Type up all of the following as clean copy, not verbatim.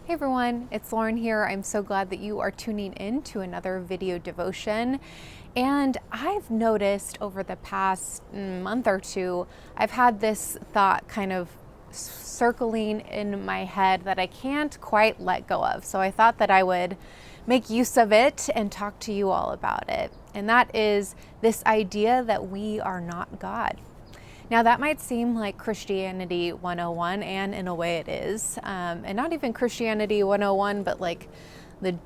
Hey everyone, it's Lauren here. I'm so glad that you are tuning in to another video devotion. And I've noticed over the past month or two, I've had this thought kind of circling in my head that I can't quite let go of. So I thought that I would make use of it and talk to you all about it. And that is this idea that we are not God. Now that might seem like Christianity 101, and in a way it is, and not even Christianity 101, but like the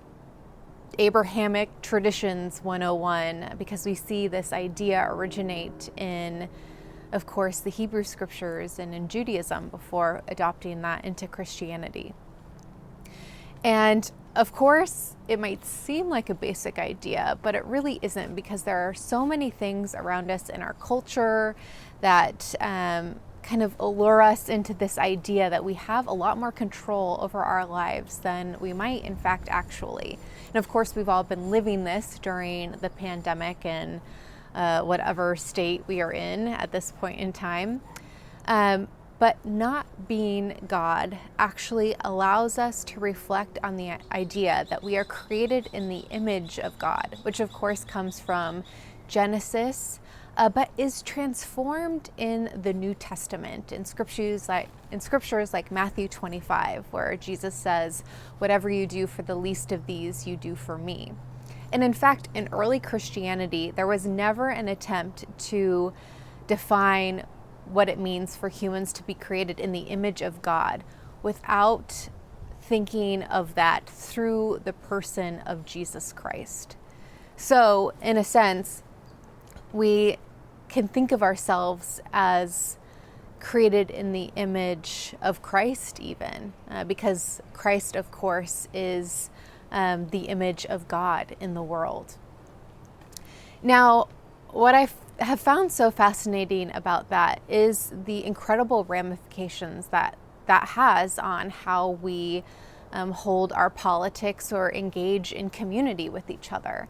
Abrahamic traditions 101, because we see this idea originate in, of course, the Hebrew scriptures and in Judaism before adopting that into Christianity. And of course, it might seem like a basic idea, but it really isn't, because there are so many things around us in our culture that kind of allure us into this idea that we have a lot more control over our lives than we might, in fact, actually. And of course, we've all been living this during the pandemic and whatever state we are in at this point in time. But not being God actually allows us to reflect on the idea that we are created in the image of God, which of course comes from Genesis, but is transformed in the New Testament, in scriptures like Matthew 25, where Jesus says, "Whatever you do for the least of these, you do for me." And in fact, in early Christianity, there was never an attempt to define what it means for humans to be created in the image of God without thinking of that through the person of Jesus Christ. So, in a sense, we can think of ourselves as created in the image of Christ even, because Christ, of course, is the image of God in the world. Now, what I have found so fascinating about that is the incredible ramifications that has on how we hold our politics or engage in community with each other.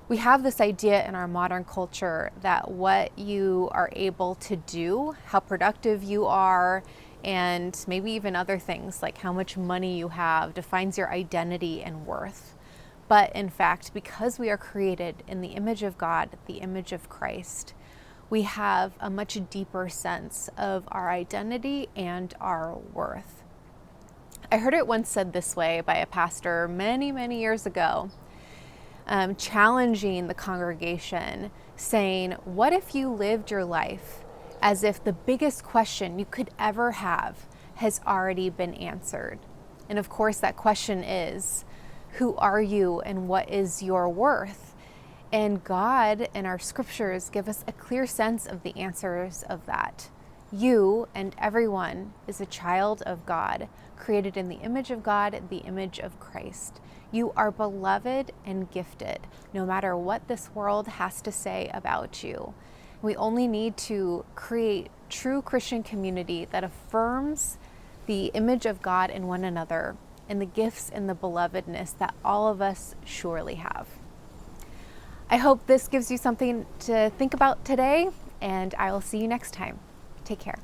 We have this idea in our modern culture that what you are able to do, how productive you are, and maybe even other things like how much money you have defines your identity and worth. But in fact, because we are created in the image of God, the image of Christ, we have a much deeper sense of our identity and our worth. I heard it once said this way by a pastor many, many years ago, challenging the congregation, saying, what if you lived your life as if the biggest question you could ever have has already been answered? And of course, that question is, who are you and what is your worth? And God and our scriptures give us a clear sense of the answers of that. You and everyone is a child of God, created in the image of God, the image of Christ. You are beloved and gifted, no matter what this world has to say about you. We only need to create true Christian community that affirms the image of God in one another and the gifts and the belovedness that all of us surely have. I hope this gives you something to think about today, and I will see you next time. Take care.